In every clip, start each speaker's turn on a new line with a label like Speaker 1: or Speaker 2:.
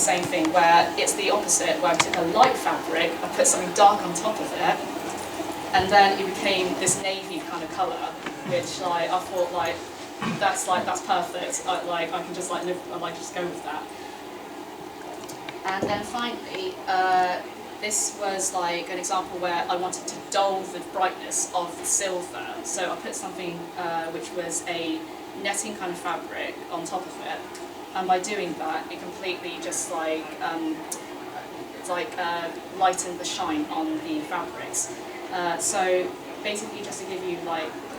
Speaker 1: same thing, where it's the opposite, where I took a light fabric, I put something dark on top of it, and then it became this navy kind of colour, which like I thought that's perfect. I can just just go with that. And then finally, this was like an example where I wanted to dull the brightness of the silver. So I put something which was a netting kind of fabric on top of it, and by doing that, it completely just lightened the shine on the fabrics. So basically, just to give you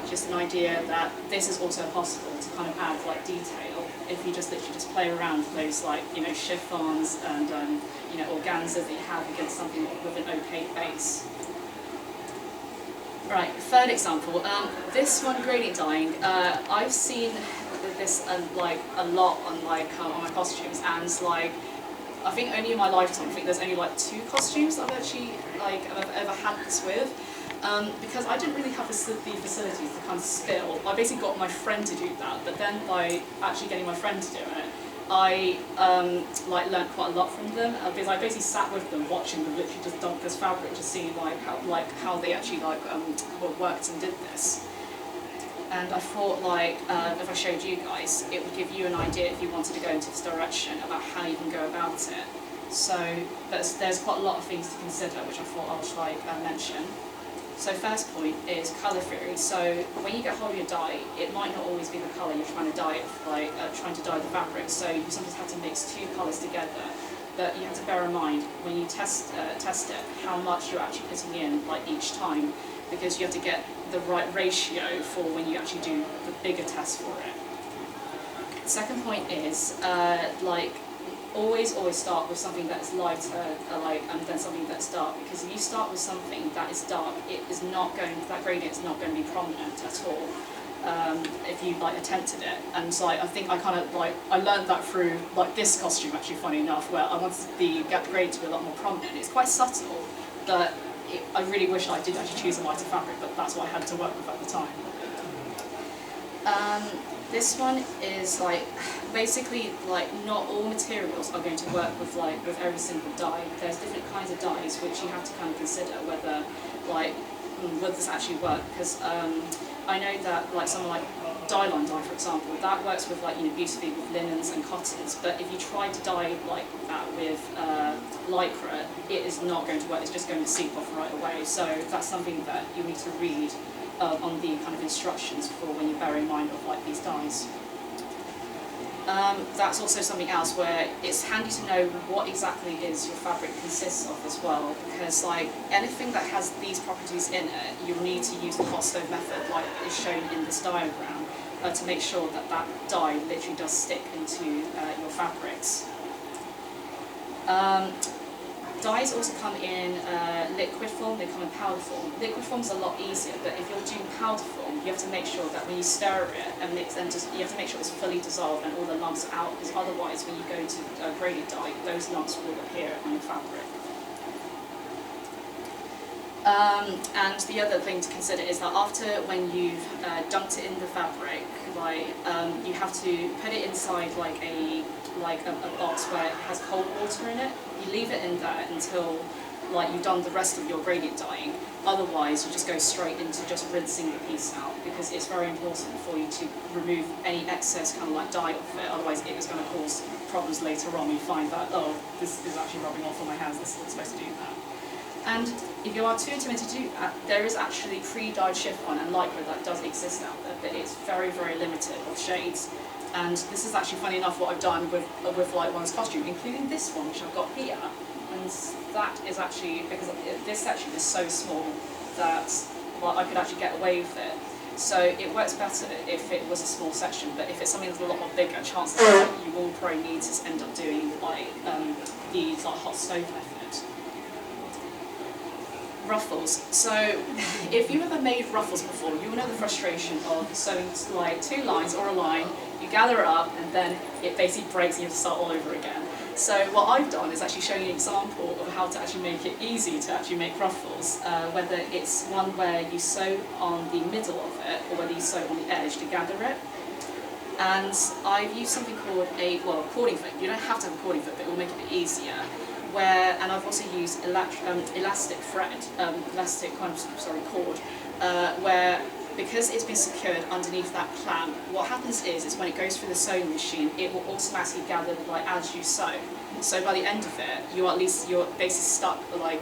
Speaker 1: just an idea that this is also possible to kind of add detail if you just literally just play around with those chiffons and organzas that you have against something with an opaque base. Right, third example. This one, gradient dyeing. I've seen this a lot on my costumes, and I think only in my lifetime, I think there's only 2 costumes that I've actually I've ever had this with. Because I didn't really have the facilities to kind of spill. I basically got my friend to do that, but then by actually getting my friend to do it, I learned quite a lot from them, because I basically sat with them watching them literally just dump this fabric to see how they actually worked and did this. And I thought if I showed you guys, it would give you an idea if you wanted to go into this direction about how you can go about it. So there's quite a lot of things to consider, which I thought I would mention. So first point is colour theory. So when you get hold of your dye, it might not always be the colour you're trying to dye it, trying to dye the fabric. So you sometimes have to mix 2 colours together. But you have to bear in mind when you test it, how much you're actually putting in each time, because you have to get the right ratio for when you actually do the bigger test for it. Second point is always start with something that's lighter, and then something that's dark. Because if you start with something that is dark, that gradient is not going to be prominent at all. If you attempted it, and I think I learned that through this costume, actually, funny enough, where I wanted the gradient to be a lot more prominent. It's quite subtle, but I really wish I did actually choose a lighter fabric, but that's what I had to work with at the time. This one is basically not all materials are going to work with every single dye. There's different kinds of dyes which you have to kind of consider whether will this actually work, because I know that someone like dye-line dye, for example, that works with beautifully with linens and cottons, but if you try to dye that with lycra, it is not going to work. It's just going to seep off right away. So that's something that you need to read on the kind of instructions for when you bear in mind of these dyes. That's also something else where it's handy to know what exactly is your fabric consists of as well, because anything that has these properties in it, you'll need to use the hot stove method like is shown in this diagram to make sure that that dye literally does stick into your fabrics. Dyes also come in liquid form, they come in powder form. Liquid form is a lot easier, but if you're doing powder form, you have to make sure that when you stir it and mix, you have to make sure it's fully dissolved and all the lumps are out, because otherwise when you go to gradient dye, those lumps will appear on your fabric. And the other thing to consider is that after when you've dunked it in the fabric, you have to put it inside a box where it has cold water in it. You leave it in there until you've done the rest of your gradient dyeing. Otherwise, you just go straight into just rinsing the piece out, because it's very important for you to remove any excess kind of dye off it. Otherwise, it is going to cause problems later on. You find that, oh, this is actually rubbing off on my hands. This isn't supposed to do that. And if you are too timid to do that, there is actually pre-dyed chiffon and lycra that does exist out there, but it's very, very limited of shades. And this is actually, funny enough, what I've done with one's costume, including this one, which I've got here. And that is actually, because this section is so small that I could actually get away with it. So it works better if it was a small section, but if it's something that's a lot more bigger, chances are you will probably need to end up doing the hot stove method. Ruffles. So if you've ever made ruffles before, you will know the frustration of sewing 2 lines or a line, you gather it up, and then it basically breaks and you have to start all over again. So what I've done is actually show you an example of how to actually make it easy to actually make ruffles, whether it's one where you sew on the middle of it or whether you sew on the edge to gather it. And I've used something called a cording foot. You don't have to have a cording foot, but it will make it a bit easier. And I've also used elastic thread, cord, where because it's been secured underneath that clamp, what happens is when it goes through the sewing machine, it will automatically gather like as you sew. So by the end of it, you're basically stuck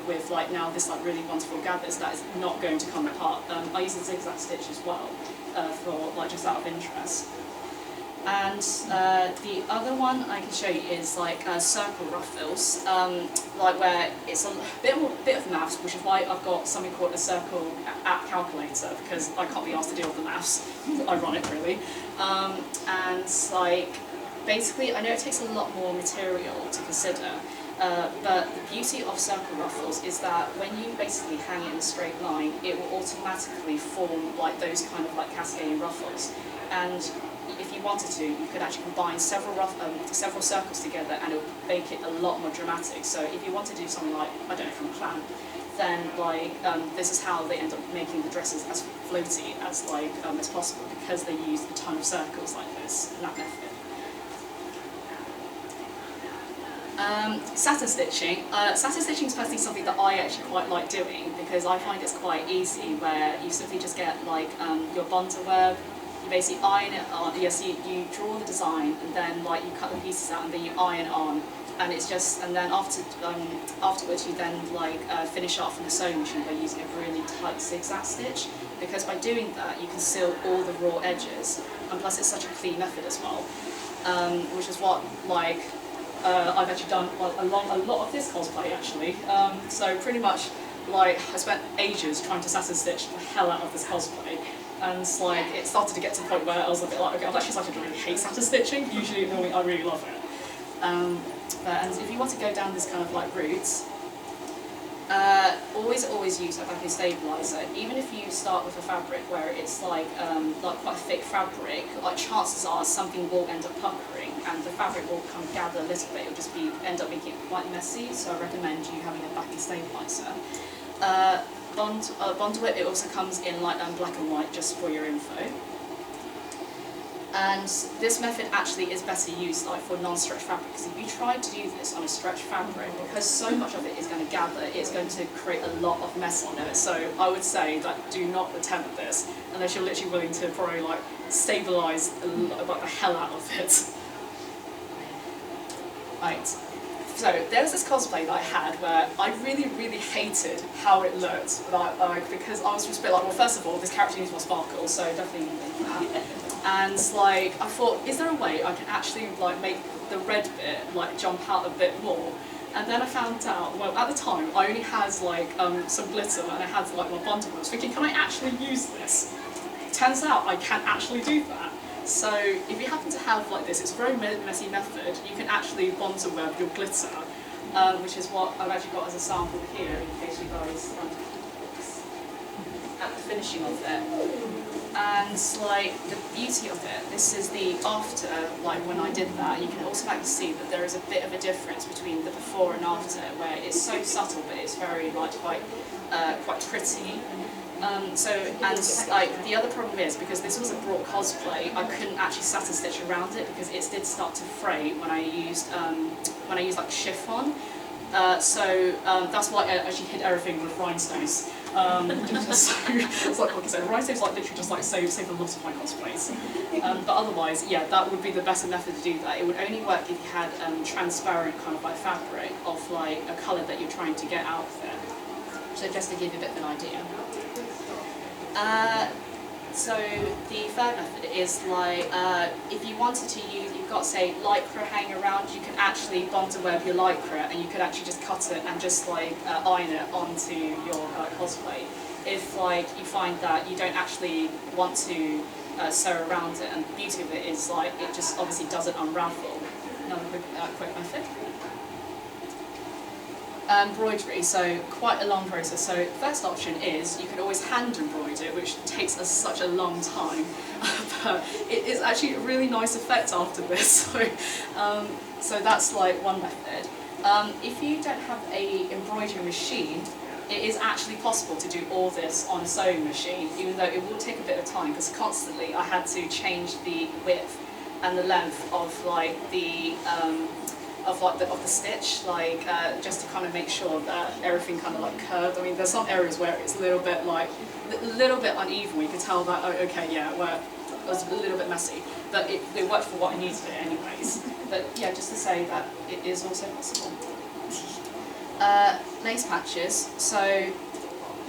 Speaker 1: with now this really wonderful gathers that is not going to come apart. I use a zigzag stitch as well for just out of interest. And the other one I can show you is circle ruffles, where it's a bit of maths, which is why I've got something called a circle app calculator, because I can't be asked to deal with the maths. Ironic, really. And basically, I know it takes a lot more material to consider, but the beauty of circle ruffles is that when you basically hang it in a straight line, it will automatically form those kind of cascading ruffles. And if you wanted to, you could actually combine several circles together, and it would make it a lot more dramatic. So if you want to do something I don't know, from a clamp, then this is how they end up making the dresses as floaty as possible, because they use a ton of circles like this in that method. Satin stitching. Satin stitching is personally something that I actually quite like doing, because I find it's quite easy, where you simply just get your bonder web. You basically iron it on. Yes, you draw the design, and then you cut the pieces out, and then you iron it on, and it's just. And then afterwards, you then finish off in the sewing machine by using a really tight zigzag stitch, because by doing that, you can seal all the raw edges, and plus it's such a clean method as well, which is what I've actually done a lot of this cosplay actually. So pretty much I spent ages trying to satin stitch the hell out of this cosplay. And it started to get to the point where I was a bit okay, I've actually started to really hate satin stitching. Normally I really love it. And if you want to go down this kind of route, always use a vacuum stabilizer. Even if you start with a fabric where it's quite a thick fabric, chances are something will end up puckering, and the fabric will kind of gather a little bit. It'll just end up making it quite messy. So I recommend you having a vacuum stabilizer. Bond whip, it also comes in black and white, just for your info. And this method actually is better used for non-stretch fabric, because if you try to do this on a stretch fabric, because so much of it is going to gather, it's going to create a lot of mess on it. So I would say that do not attempt this unless you're literally willing to probably stabilize the hell out of it. Right. So there was this cosplay that I had where I really hated how it looked, because I was just a bit well, first of all, this character needs more sparkle, so definitely that. And I thought, is there a way I can actually make the red bit jump out a bit more? And then I found out, well, at the time I only had some glitter, and I had my bundle. I was thinking, can I actually use this? Turns out I can actually do that. So if you happen to have this, it's a very messy method, you can actually bonder web your glitter, which is what I've actually got as a sample here, in case you guys at the finishing of it. And the beauty of it, this is the after, when I did that, you can automatically see that there is a bit of a difference between the before and after, where it's so subtle, but it's very quite pretty. The other problem is, because this was a broad cosplay, I couldn't actually satin stitch around it, because it did start to fray when I used chiffon. That's why I actually hid everything with rhinestones. It's like I said, rhinestones literally just save a lot of my cosplays. But otherwise, yeah, that would be the best method to do that. It would only work if you had transparent kind of fabric of a colour that you're trying to get out of it. So just to give you a bit of an idea. So the third method is if you wanted to use, you've got say lycra hanging around, you can actually bonder web your lycra, and you could actually just cut it and just iron it onto your cosplay. If you find that you don't actually want to sew around it, and the beauty of it is it just obviously doesn't unravel. Another quick method. Embroidery, so quite a long process. So first option is you can always hand embroider, which takes us such a long time, but it is actually a really nice effect after this. So that's one method. If you don't have a embroidery machine, it is actually possible to do all this on a sewing machine, even though it will take a bit of time, because constantly I had to change the width and the length of like the stitch, like just to kind of make sure that everything kind of like curved. I mean, there's some areas where it's a little bit uneven. You can tell that, oh, okay, yeah, where it was a little bit messy, but it worked for what I needed it anyways. But yeah, just to say that it is also possible. Lace patches, so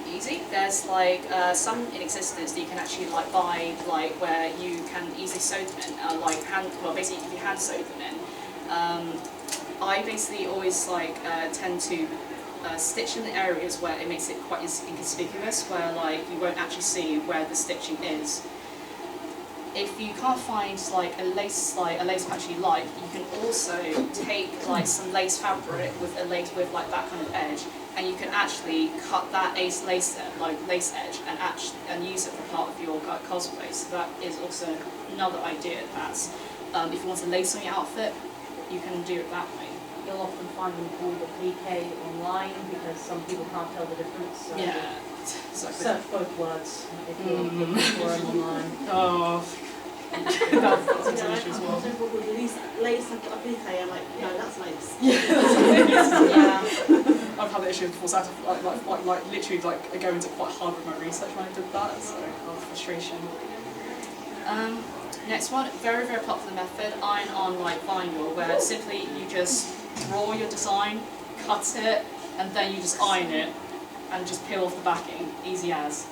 Speaker 1: easy. There's like some in existence that you can actually like buy, like where you can easily sew them in, basically if you hand sew them in. I basically always like tend to stitch in the areas where it makes it quite inconspicuous, where like you won't actually see where the stitching is. If you can't find like a lace patch you like, you can also take like some lace fabric with like that kind of edge, and you can actually cut that lace edge and use it for part of your cosplay. So that is also another idea. That's if you want to lace on your outfit, you can do it that way.
Speaker 2: You'll often find them called a PK online because some people can't tell the difference. So
Speaker 1: yeah, exactly.
Speaker 2: Search both words if you're looking for them online.
Speaker 1: Oh, that's an issue as well.
Speaker 3: Lace and PK, I'm like, no, that's lace.
Speaker 1: Yeah. I've had that issue before, so I had to like literally like go into quite hard with my research when I did that. So frustration. Next one, very, very popular method, iron on like vinyl, where simply you just draw your design, cut it, and then you just iron it, and just peel off the backing, easy as.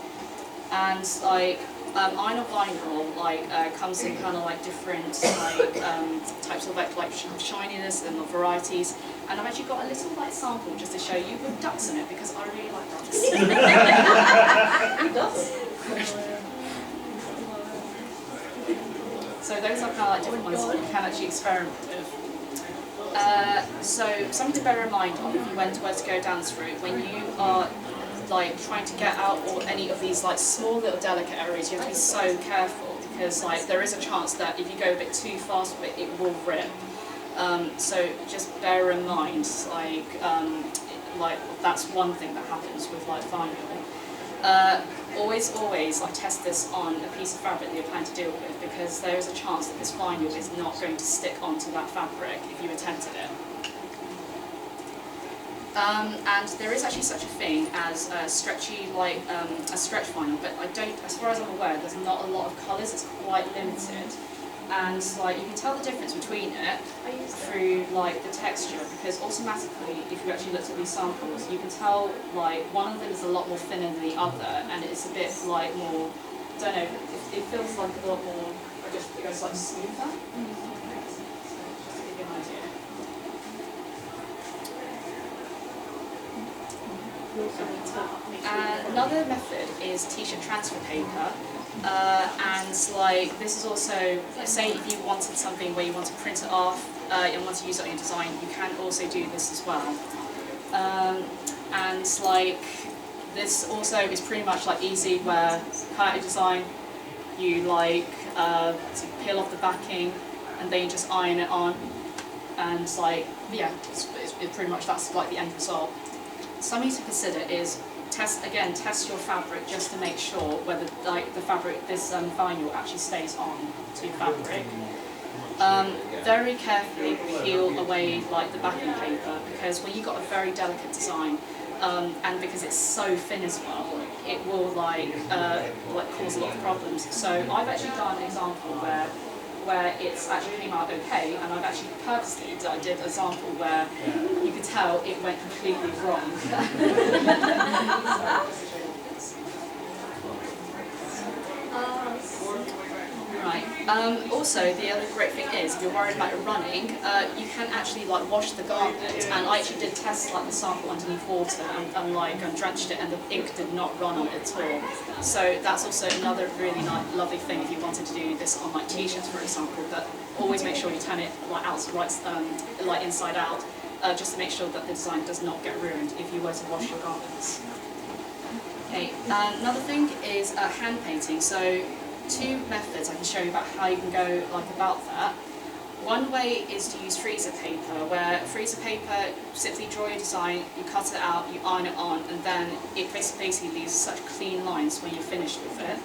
Speaker 1: And like iron on vinyl comes in kind of like different types of like shininess and varieties. And I've actually got a little like sample just to show you with ducks in it because I really like ducks.
Speaker 2: Who doesn't?
Speaker 1: So those are kind of like different ones that you can actually experiment with. So something to bear in mind of if you were to go down this route, when you are like trying to get out or any of these like small little delicate areas, you have to be so careful because like there is a chance that if you go a bit too fast with it, it will rip. So just bear in mind, like that's one thing that happens with like vinyl. Always like test this on a piece of fabric that you're planning to deal with because there is a chance that this vinyl is not going to stick onto that fabric if you attempted it. And there is actually such a thing as a stretchy, like a stretch vinyl, but as far as I'm aware, there's not a lot of colours. It's quite limited, and like you can tell the difference between it through like the texture because automatically, if you actually looked at these samples, you can tell like one of them is a lot more thinner than the other, and it's a bit like more. I don't know. It feels like a lot more. It goes like smoother. Just to give you an idea. Another method is t-shirt transfer paper, and like this is also, say if you wanted something where you want to print it off and want to use it on your design, you can also do this as well. And like this also is pretty much like easy where you cut out your design, you like peel off the backing, and then you just iron it on, and like yeah, it's pretty much that's like the end result. Something to consider is test your fabric just to make sure whether like the fabric, this vinyl actually stays on to your fabric. Very carefully peel away like the backing paper because when you've got a very delicate design and because it's so thin as well, it will like cause a lot of problems. So I've actually done an example where it's actually came out okay, and I've actually purposely did an example where you could tell it went completely wrong. Right. Also, the other great thing is, if you're worried about it running, you can actually like wash the garment. And I actually did test like the sample underneath water and drenched it, and the ink did not run on it at all. So that's also another really nice, lovely thing if you wanted to do this on like t-shirts, for example. But always make sure you turn it like like inside out, just to make sure that the design does not get ruined if you were to wash your garments. Okay. Another thing is hand painting. So. Two methods I can show you about how you can go like about that. One way is to use freezer paper, where freezer paper, simply draw your design, you cut it out, you iron it on, and then it basically leaves such clean lines when you're finished with it.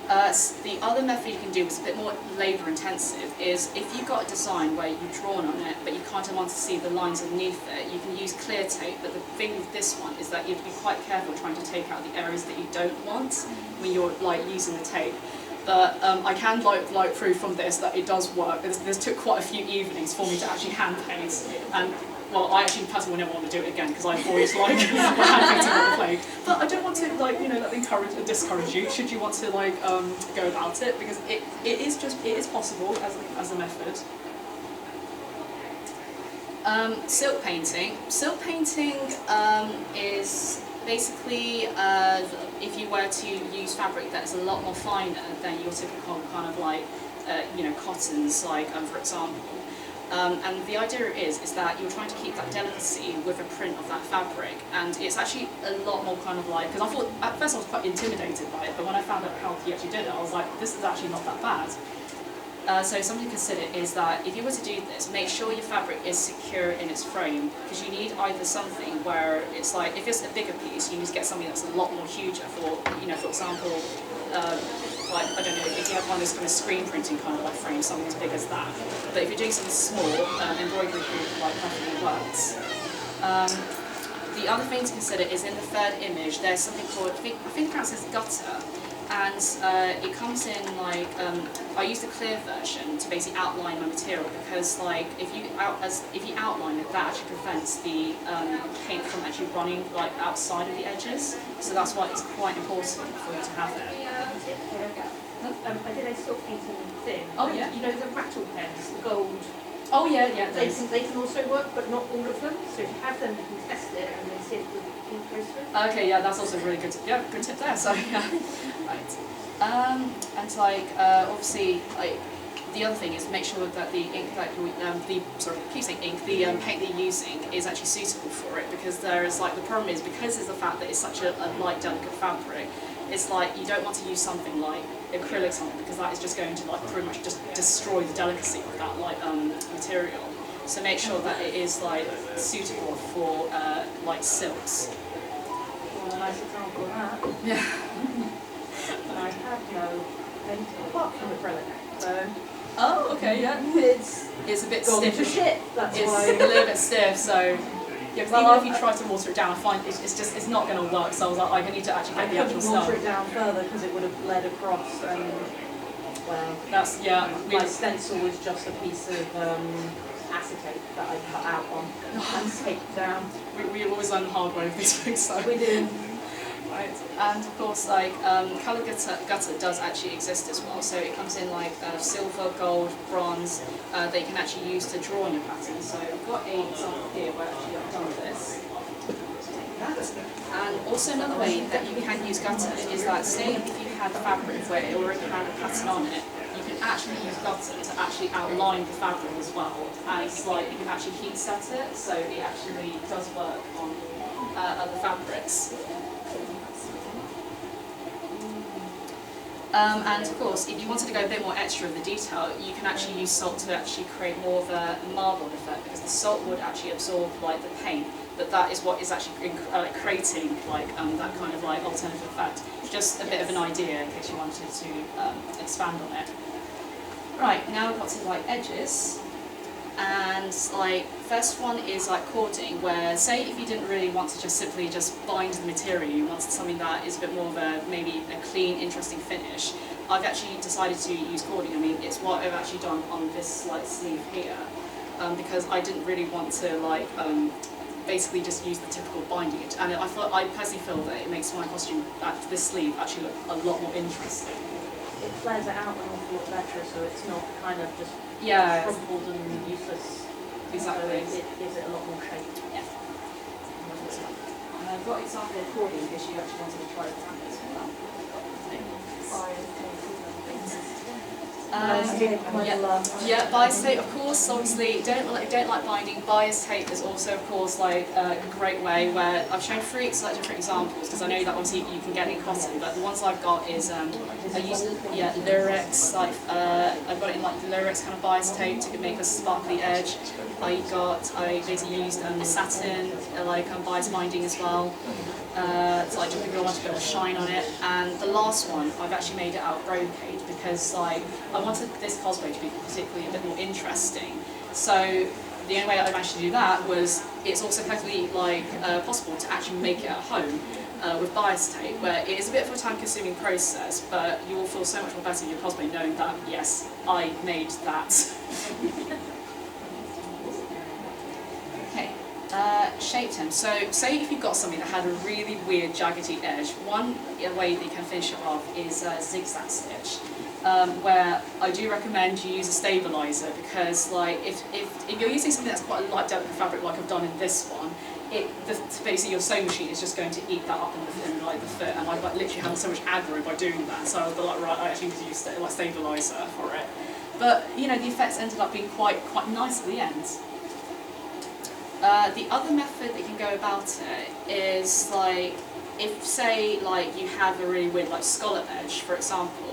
Speaker 1: The other method you can do, which is a bit more labour intensive, is if you've got a design where you've drawn on it, but you kind of want to see the lines underneath it, you can use clear tape. But the thing with this one is that you have to be quite careful trying to take out the areas that you don't want when you're like using the tape. But I can like prove from this that it does work. This took quite a few evenings for me to actually hand paint, and well, I actually personally never want to do it again because I've always like hand painting on the plague. But I don't want to like encourage or discourage you. Should you want to like go about it, because it is possible as a method. Silk painting. Silk painting is basically if you were to use fabric that is a lot more finer than your typical kind of like cottons, like for example. And the idea is that you're trying to keep that delicacy with a print of that fabric, and it's actually a lot more kind of like, because I thought at first I was quite intimidated by it, but when I found out how he actually did it, I was like, this is actually not that bad. So something to consider is that if you were to do this, make sure your fabric is secure in its frame, because you need either something where it's like, if it's a bigger piece, you need to get something that's a lot more huger for, for example, like, I don't know, if you have one of those kind of screen printing kind of like frames, something as big as that. But if you're doing something small, embroidery like perfectly works. The other thing to consider is in the third image, there's something called, I think it counts as gutter. And it comes in like, I used the clear version to basically outline my material, because like if you outline it, that actually prevents the paint from actually running like outside of the edges. So that's why it's quite important for you to have it.
Speaker 2: I did a silk painting thing.
Speaker 1: Oh yeah.
Speaker 2: You know the rattle pens, the gold.
Speaker 1: Oh yeah.
Speaker 2: They can also work, but not all of them. So if you have them, you can test it and then see if the ink goes through.
Speaker 1: Okay, yeah, that's also a really good tip. Yeah, good tip there. So yeah, right. And like obviously, like the other thing is make sure that the ink that the paint that you're using is actually suitable for it, because there is like the problem is, because it's the fact that it's such a light, delicate fabric. It's like you don't want to use something like acrylic something, because that is just going to like pretty much just destroy the delicacy of that like material. So make sure that it is like suitable for like silks.
Speaker 2: Well, a nice example of that.
Speaker 1: Yeah.
Speaker 2: And I have no painting apart from acrylic. So
Speaker 1: Oh, okay, yeah. It's a bit
Speaker 2: gone
Speaker 1: stiff.
Speaker 2: to shit. That's
Speaker 1: It's
Speaker 2: why.
Speaker 1: a little bit stiff, so. Yeah, because
Speaker 2: Well,
Speaker 1: even if you try to water it down, I find it's not going to work. So I was like, I need to actually get the actual
Speaker 2: couldn't water
Speaker 1: stuff.
Speaker 2: it down further because it would have bled across, and well,
Speaker 1: That's
Speaker 2: my stencil was just a piece of acetate that I cut out on and taped down.
Speaker 1: We always learn the hard way with these things. So.
Speaker 2: We do.
Speaker 1: Right. And of course, like colour gutter does actually exist as well. So it comes in like silver, gold, bronze that you can actually use to draw on your pattern. So I've got a example here where actually I've done this. And also another way that you can use gutter is that, say if you had fabric where it already had a pattern on it, you can actually use gutter to actually outline the fabric as well. And it's like you can actually heat set it, so it actually does work on other fabrics. And of course, if you wanted to go a bit more extra with the detail, you can actually use salt to actually create more of a marbled effect, because the salt would actually absorb like the paint, but that is what is actually creating like that kind of like alternative effect. Just a bit of an idea in case you wanted to expand on it. Right, now we've got to like edges. And like first one is like cording, where say if you didn't really want to just simply just bind the material, you wanted something that is a bit more of a maybe a clean, interesting finish. I've actually decided to use cording. I mean, it's what I've actually done on this like sleeve here, because I didn't really want to like basically just use the typical binding it. And I personally feel that it makes my costume, this sleeve, actually look a lot more interesting.
Speaker 2: It flares it out an awful lot better, so it's not kind of just crumpled and useless.
Speaker 1: Exactly.
Speaker 2: So it gives it a lot more shape.
Speaker 1: Yeah. And I've got example of cording in case you actually wanted to try it as well. Yeah, bias tape, of course. Obviously, don't like binding. Bias tape is also, of course, like a great way where I've shown three like different examples, because I know that obviously you can get it in cotton, but the ones I've got is I use Lyrex, like I've got it in like the Lyrex kind of bias tape to make a sparkly edge. I basically used satin, bias binding as well. So I just think I wanted a bit of shine on it. And the last one, I've actually made it out of brocade because I wanted this cosplay to be particularly a bit more interesting. So the only way I managed to do that was it's also perfectly possible to actually make it at home with bias tape, where it is a bit of a time-consuming process, but you will feel so much more better in your cosplay knowing that yes, I made that. Okay, shaped him. So say if you've got something that had a really weird jaggedy edge, one way that you can finish it off is a zigzag stitch. Where I do recommend you use a stabilizer because, if you're using something that's quite a light, delicate fabric, like I've done in this one, basically your sewing machine is just going to eat that up in the foot, and I literally had so much aggro by doing that. So I was like, right, I actually need to use stabilizer for it. But the effects ended up being quite nice at the end. The other method that you can go about it is if say you have a really weird scallop edge, for example,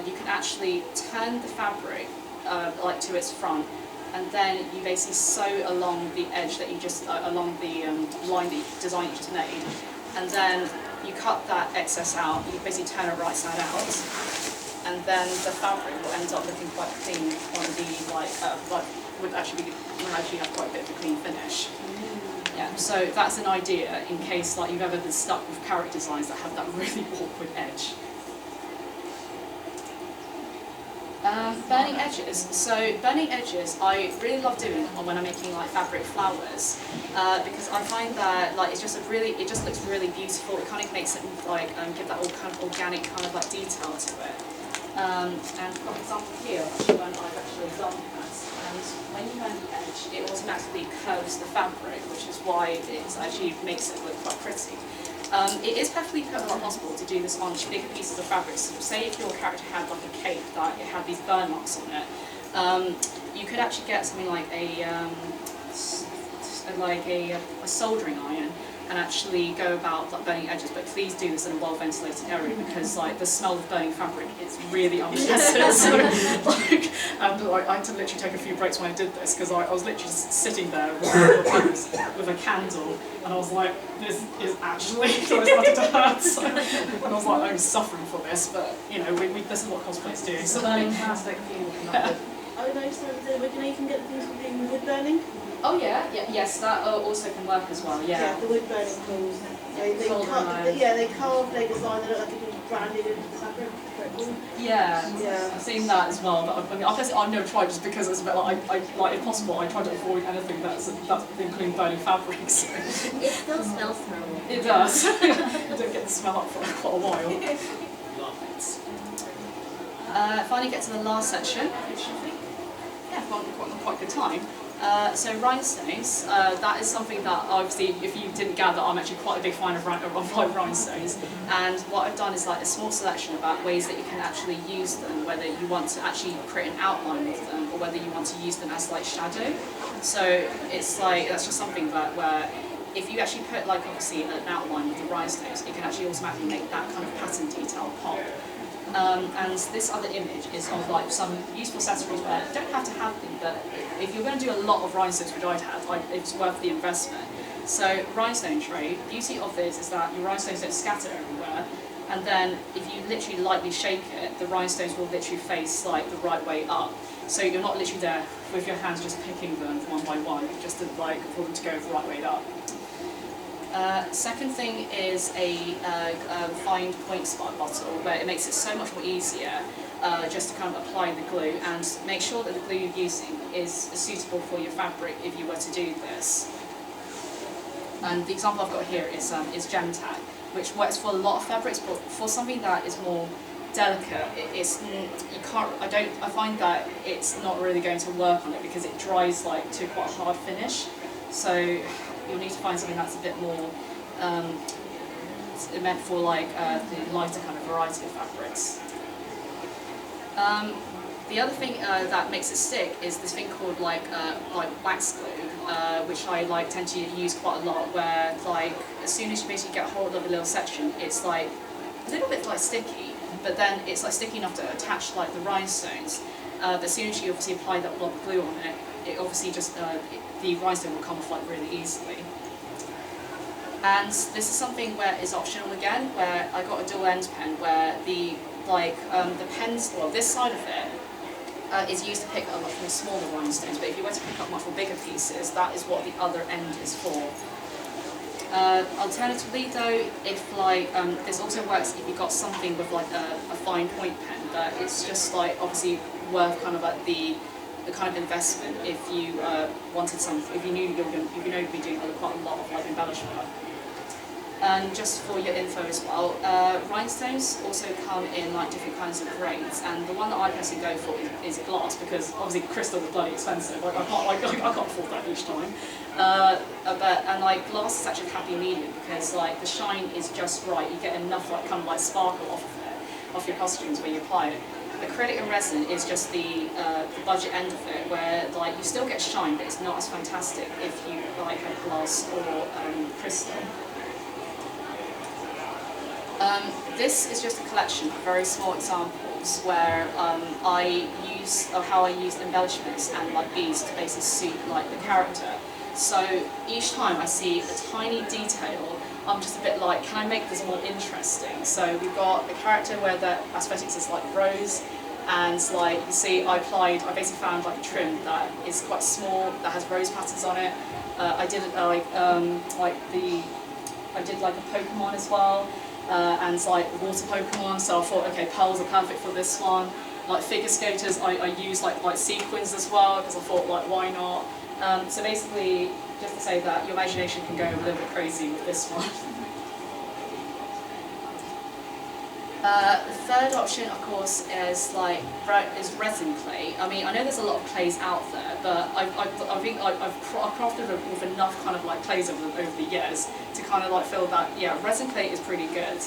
Speaker 1: you can actually turn the fabric to its front, and then you basically sew along the edge that you just along the line design you just made, and then you cut that excess out. You basically turn it right side out, and then the fabric will end up looking quite clean on the would actually have quite a bit of a clean finish. Yeah, so that's an idea in case you've ever been stuck with character designs that have that really awkward edge. Burning edges. So burning edges, I really love doing when I'm making fabric flowers because I find that it just looks really beautiful. It kind of makes it give that all kind of organic kind of detail to it. And for example here, when I've actually done that, and when you burn the edge, it automatically curves the fabric, which is why it actually makes it look quite pretty. It is perfectly possible to do this on bigger pieces of fabric. So say if your character had a cape that it had these burn marks on it, you could actually get something like a soldering iron and actually go about burning edges. But please do this in a well-ventilated area because the smell of burning fabric is really unpleasant. So I had to literally take a few breaks when I did this because I was literally just sitting there with a candle, and I was like, this is actually so it started to hurt. So, and I was like, I'm suffering for this, but this is what cosplay's do. So
Speaker 2: Burning plastic fuel.
Speaker 3: Oh no, so you can get things from doing wood burning?
Speaker 1: Oh yes, that also can work as well. Yeah.
Speaker 3: The wood burning tools. They carve, they design, they look like it's been branded into the fabric.
Speaker 1: Yeah. I've seen that as well. But I've never tried just because it's a bit if possible, I try to avoid anything that's including burning fabric. So.
Speaker 4: It still smells terrible.
Speaker 1: It does. You don't get the smell up for quite a while. Finally get to the last section, which I think, quite a good time. So rhinestones, that is something that obviously, if you didn't gather, I'm actually quite a big fan of rhinestones. And what I've done is a small selection about ways that you can actually use them, whether you want to actually create an outline with them, or whether you want to use them as shadow. So it's that's just something where if you actually put obviously an outline with the rhinestones, it can actually automatically make that kind of pattern detail pop. And this other image is of some useful accessories where you don't have to have them, but if you're going to do a lot of rhinestones, which I'd had, it's worth the investment. So rhinestone tray, the beauty of this is that your rhinestones don't scatter everywhere, and then if you literally lightly shake it, the rhinestones will literally face the right way up. So you're not literally there with your hands just picking them one by one, just to for them to go the right way up. Second thing is a fine point spot bottle, where it makes it so much more easier just to kind of apply the glue and make sure that the glue you're using is suitable for your fabric if you were to do this. And the example I've got here is gem tag, which works for a lot of fabrics, but for something that is more delicate, I find that it's not really going to work on it because it dries to quite a hard finish. So you'll need to find something that's a bit more meant for the lighter kind of variety of fabrics. The other thing that makes it stick is this thing called wax glue, which I tend to use quite a lot. Where as soon as you basically get hold of a little section, it's a little bit sticky, but then it's sticky enough to attach the rhinestones. But as soon as you obviously apply that blob of glue on it, it obviously just the rhinestone will come off like really easily. And this is something where it's optional again, where I got a dual end pen where the pens, well, this side of it is used to pick up much more smaller rhinestones, but if you were to pick up much more bigger pieces, that is what the other end is for. Alternatively though, if like, this also works if you've got something with like a fine point pen, but it's just like obviously worth kind of like the kind of investment if you wanted something, if you knew you'd be doing quite a lot of like embellishment work. And just for your info as well, rhinestones also come in like different kinds of grades, and the one that I personally go for is glass, because obviously crystal is bloody expensive. Like I can't afford that each time. And like glass is actually a happy medium because like the shine is just right. You get enough like kind of like sparkle off of it, off your costumes when you apply it. Acrylic and resin is just the budget end of it, where like you still get shine, but it's not as fantastic if you like have glass or crystal. This is just a collection of very small examples where I use how I use embellishments and like beads to basically suit like the character. So each time I see a tiny detail, I'm just a bit like, can I make this more interesting? So we've got a character where the aesthetics is like rose, and like you see, I basically found like a trim that is quite small that has rose patterns on it. I did like a Pokemon as well. And like water Pokemon, so I thought, okay, pearls are perfect for this one. Like figure skaters, I use like sequins as well, because I thought, like, why not? So basically, just to say that your imagination can go a little bit crazy with this one. The third option, of course, is resin clay. I mean, I know there's a lot of clays out there, but I think I've crafted with enough kind of like clays over the years to kind of like feel that, yeah, resin clay is pretty good.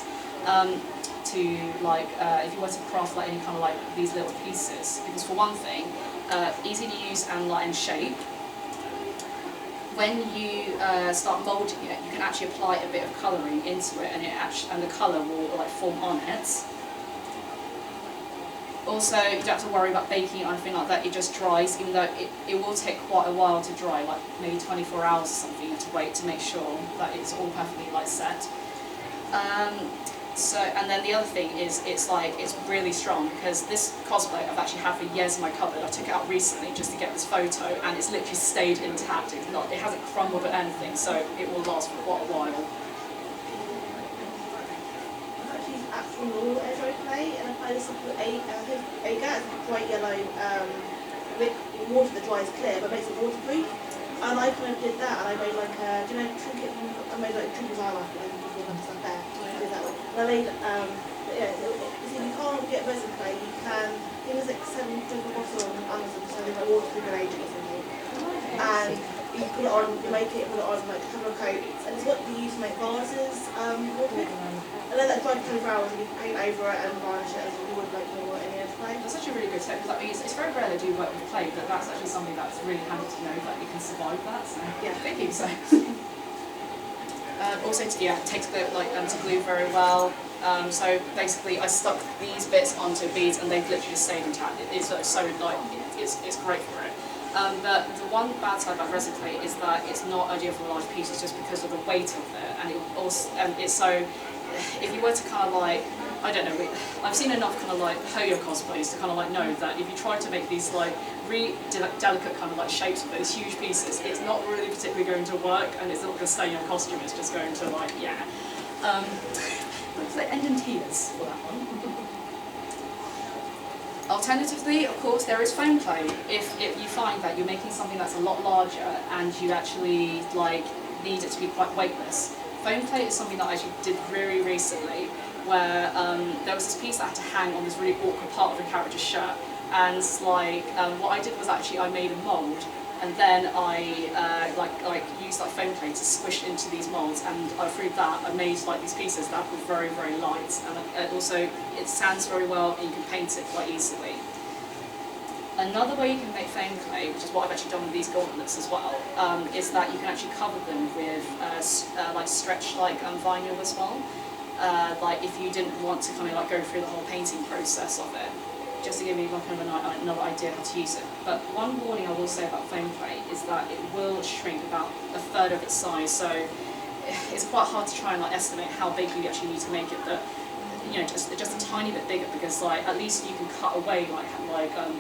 Speaker 1: To like, if you were to craft like any kind of like these little pieces, because for one thing, easy to use and like in shape. When you start moulding it, you can actually apply a bit of colouring into it, and the colour will like form on it. Also, you don't have to worry about baking or anything like that. It just dries, even though it will take quite a while to dry, like maybe 24 hours or something. You have to wait to make sure that it's all perfectly like set. And then the other thing is it's really strong, because this cosplay I've actually had for years in my cupboard. I took it out recently just to get this photo, and it's literally stayed intact. It hasn't crumbled or anything, so it will last for quite a while.
Speaker 3: I've actually used actual normal edge clay, and I applied this with a gas bright yellow water that dries clear but makes it waterproof. And I kind of did that, and I made like a, do you know, trinket? I made like trinkets eyelash, and then people stuff there. I did that one. And I made, see, you can't get resin clay. You can. I think there's like 7 different bottles on Amazon, so they're like waterproof and agent or something. And you put it on, you make it, put it on like a couple of coats, and it's what you use to make vases. Waterproof. And then that dries 24 hours, and you paint over it and varnish it as you would like normal any other clay.
Speaker 1: That's actually a really good tip, because I mean, it's very rare they do work with clay, but that's actually something that's really handy to know, that you can survive that. So yeah, thank you. So also, it takes to glue very well. So basically, I stuck these bits onto beads, and they've literally just stayed intact. It's great for it. But the one bad side about resin clay is that it's not ideal for large pieces, just because of the weight of it, and it's so. If you were to kind of like, I don't know, I've seen enough kind of like Hoyo cosplays to kind of like know that if you try to make these like really delicate kind of like shapes with those huge pieces, it's not really particularly going to work, and it's not going to stay in your costume. It's just going to like, yeah. Looks like end in tears for that one. Alternatively, of course, there is foam clay. If you find that you're making something that's a lot larger and you actually like need it to be quite weightless, foam plate is something that I actually did very recently, where there was this piece that had to hang on this really awkward part of the character's shirt, and like what I did was actually I made a mould, and then I used like foam plate to squish into these moulds, and through that I made like these pieces that were very, very light, and also it sands very well, and you can paint it quite easily. Another way you can make foam clay, which is what I've actually done with these gauntlets as well, is that you can actually cover them with like stretch vinyl as well. Like if you didn't want to kind of like go through the whole painting process of it. just to give you like kind of another idea how to use it. But one warning I will say about foam plate is that it will shrink about a third of its size, so it's quite hard to try and like estimate how big you actually need to make it. But you know, just a tiny bit bigger, because like at least you can cut away like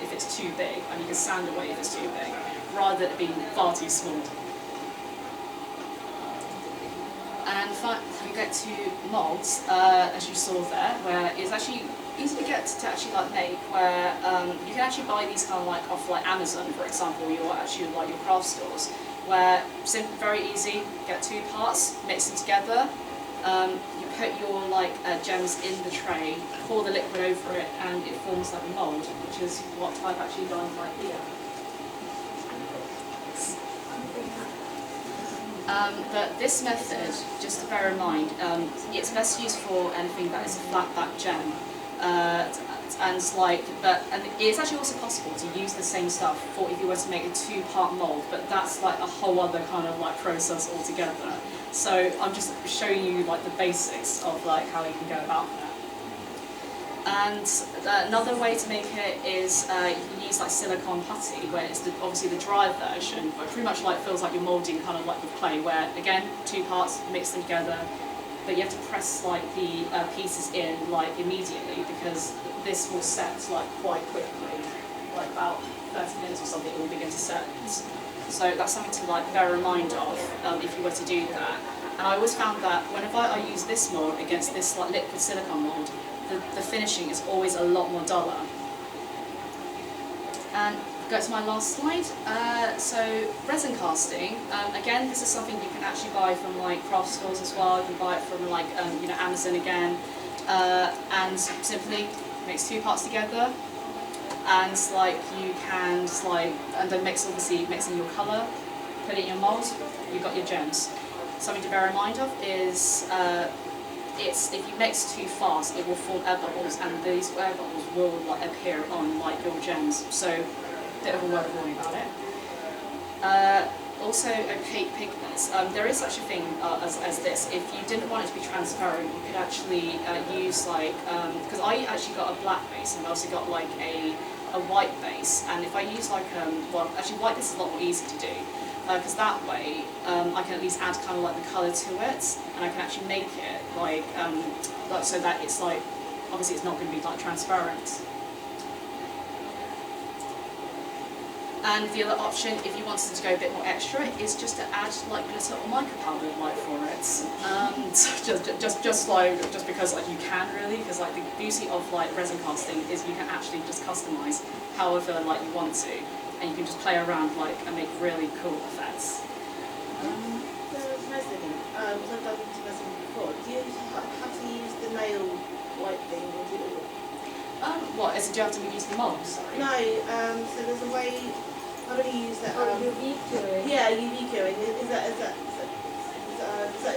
Speaker 1: if it's too big, and you can sand away if it's too big, rather than it being far too small. And we get to molds, as you saw there, where it's actually easy to get to actually like make, where you can actually buy these kind of like off like Amazon, for example, or actually like your craft stores, where simple, very easy, get 2 parts, mix them together, you put your like gems in the tray, pour the liquid over it, and it forms like a mold, which is what I've actually done like here. But this method, just to bear in mind, it's best used for anything that is a flat back gem. And it's actually also possible to use the same stuff for if you were to make a 2-part mold, but that's like a whole other kind of like process altogether. So I'm just showing you like the basics of like how you can go about that. And another way to make it is you can use like silicone putty, where it's obviously the dry version, but pretty much like feels like you're moulding kind of like with clay, where again 2 parts, mix them together, but you have to press like the pieces in like immediately, because this will set like quite quickly, like about 30 minutes or something, it will begin to set. So that's something to like bear in mind of if you were to do that. And I always found that whenever I use this mould against this like liquid silicone mould, the finishing is always a lot more duller. And go to my last slide. So resin casting. Again, this is something you can actually buy from like craft stores as well. You can buy it from like you know, Amazon again, and simply mix 2 parts together, and like you can like and then mix in your colour, put it in your mould. You've got your gems. Something to bear in mind of is. If you mix too fast, it will form air bubbles, and these air bubbles will like appear on like your gems. So, bit of a word of warning about it. Also, opaque pigments. There is such a thing as this. If you didn't want it to be transparent, you could actually use like because I actually got a black base, and I also got like a white base. And if I use like well, actually white base is a lot more easy to do. Because that way I can at least add kind of like the colour to it, and I can actually make it like so that it's like, obviously it's not going to be like transparent. And the other option, if you wanted to go a bit more extra, is just to add like glitter or mica powder like for it. Just because like you can really, because like the beauty of like resin casting is you can actually just customise however like you want to. And you can just play around like and make really cool effects.
Speaker 3: The resin, I've done some resin before. Do you have to use the nail white thing, or do you?
Speaker 1: What, do you have to use the mould? Sorry.
Speaker 3: No, so there's a way. I've only used that.
Speaker 2: UV curing.
Speaker 3: Yeah, UV curing. Is that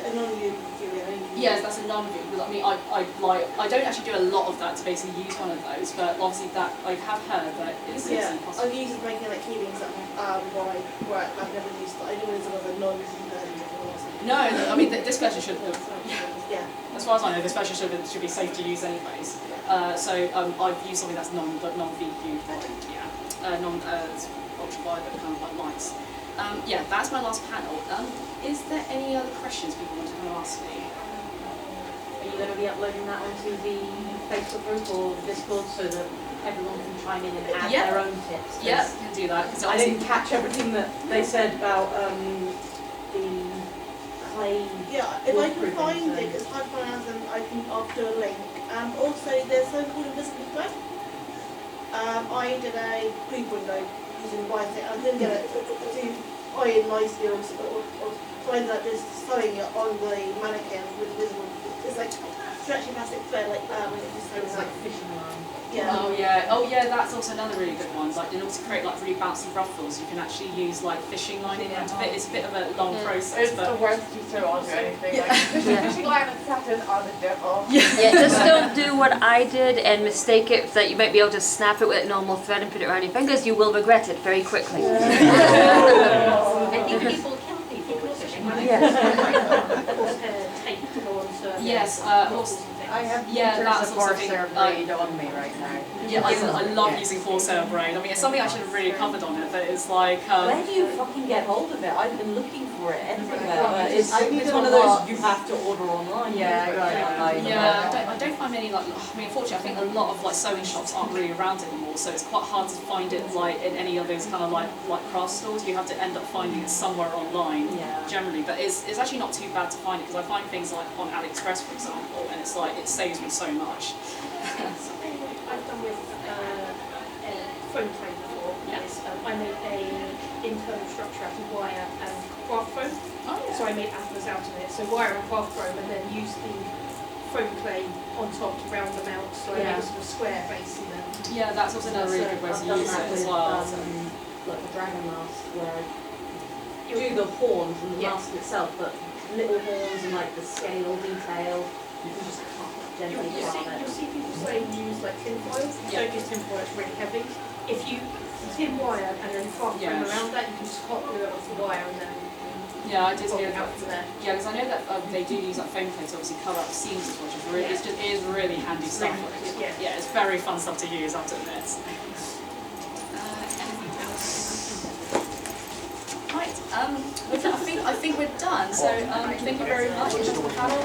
Speaker 3: a non-UV curing?
Speaker 1: Yes, that's a non-UV. Because I mean, I don't actually do a lot of that to basically use one of those, but obviously that I have heard that it's
Speaker 3: Yeah,
Speaker 1: possible.
Speaker 3: I've used it making like keyrings where I've never used. I know there's another non-UV.
Speaker 1: No, I mean this version should.
Speaker 3: Yeah.
Speaker 1: As far as I know, this version should be safe to use anyways. So I've used something that's non-VQ, ultraviolet kind of like lights. Yeah, that's my last panel. Is there any other questions people want to kind of ask me?
Speaker 2: Are you going to be uploading that onto the Facebook group or the Discord so that everyone can chime in and add their own tips?
Speaker 1: Yeah, you can do that.
Speaker 2: I didn't catch everything that they said about the clay.
Speaker 3: Yeah, if I can find it, it's hard to find them, I'll do a link. Also, there's something called invisible thread. I did a proof window using white. I didn't get it to iron nicely, or so I ended up just sewing it on the mannequin with invisible. It's like stretchy plastic thread, like
Speaker 2: It's like fishing line.
Speaker 3: Yeah.
Speaker 1: Oh yeah, that's also another really good one. Like in order to create like really bouncy ruffles, you can actually use like fishing line in front of it. It's a bit of a long process.
Speaker 5: It's
Speaker 1: but
Speaker 5: the worst to throw onto anything. Like fishing line and satin are the devil.
Speaker 4: Yeah, just don't do what I did and mistake it that you might be able to snap it with a normal thread and put it around your fingers. You will regret it very quickly.
Speaker 2: I think people kill people with fishing lines.
Speaker 4: Yes.
Speaker 2: Tape to go onto.
Speaker 1: Yes,
Speaker 5: I have
Speaker 1: Yeah,
Speaker 5: meters
Speaker 1: that's
Speaker 5: of
Speaker 1: also
Speaker 5: horsehair
Speaker 1: been,
Speaker 5: braid on me right now.
Speaker 1: Yeah, I love using horsehair braid. I mean, it's something I should have really covered on it, but it's like.
Speaker 2: Where do you fucking get hold of it? I've been looking for it everywhere.
Speaker 5: Right.
Speaker 2: But it's
Speaker 5: I need
Speaker 2: it's
Speaker 5: it
Speaker 2: one
Speaker 5: a
Speaker 2: of those
Speaker 5: lot.
Speaker 2: you have to order online.
Speaker 5: Yeah,
Speaker 2: Right.
Speaker 5: online.
Speaker 1: Yeah, I don't find many like. I mean, unfortunately, I think a lot of like sewing shops aren't really around anymore, so it's quite hard to find it like in any of those kind of like craft stores. You have to end up finding it somewhere online,
Speaker 2: Yeah.
Speaker 1: generally. But it's actually not too bad to find it because I find things like on AliExpress, for example, and it's like it saves me so much.
Speaker 6: Something I've done with foam frame before is I made a internal structure out of wire and craft foam.
Speaker 1: Oh yeah.
Speaker 6: So I made antlers out of it. So wire and craft foam, and then used the foam clay on top to round them out. So I made a sort of square base in them.
Speaker 1: Yeah, that's also another really good way
Speaker 2: I've
Speaker 1: to
Speaker 2: done
Speaker 1: use
Speaker 2: that
Speaker 1: it as
Speaker 2: with,
Speaker 1: well.
Speaker 2: like a dragon mask where I do the horns and the mask itself, but little horns and like the scale detail, you can just gently
Speaker 6: You'll
Speaker 2: palm it.
Speaker 6: see people saying use like tin foil.
Speaker 1: Yeah.
Speaker 6: Don't use tin foil, it's really heavy. If you tin wire and then craft foam around that, you can just hot glue it off the wire and then
Speaker 1: Yeah, I did
Speaker 6: pop
Speaker 1: hear
Speaker 6: it
Speaker 1: that.
Speaker 6: out to there.
Speaker 1: Yeah, because I know that they do use like foam clay to obviously cover up the seams as well, which is really, it is really handy stuff.
Speaker 6: Yeah.
Speaker 1: Yeah, it's very fun stuff to use, I have to admit. Anything else? Right, with that, I think we're done. So thank you very much, Carol.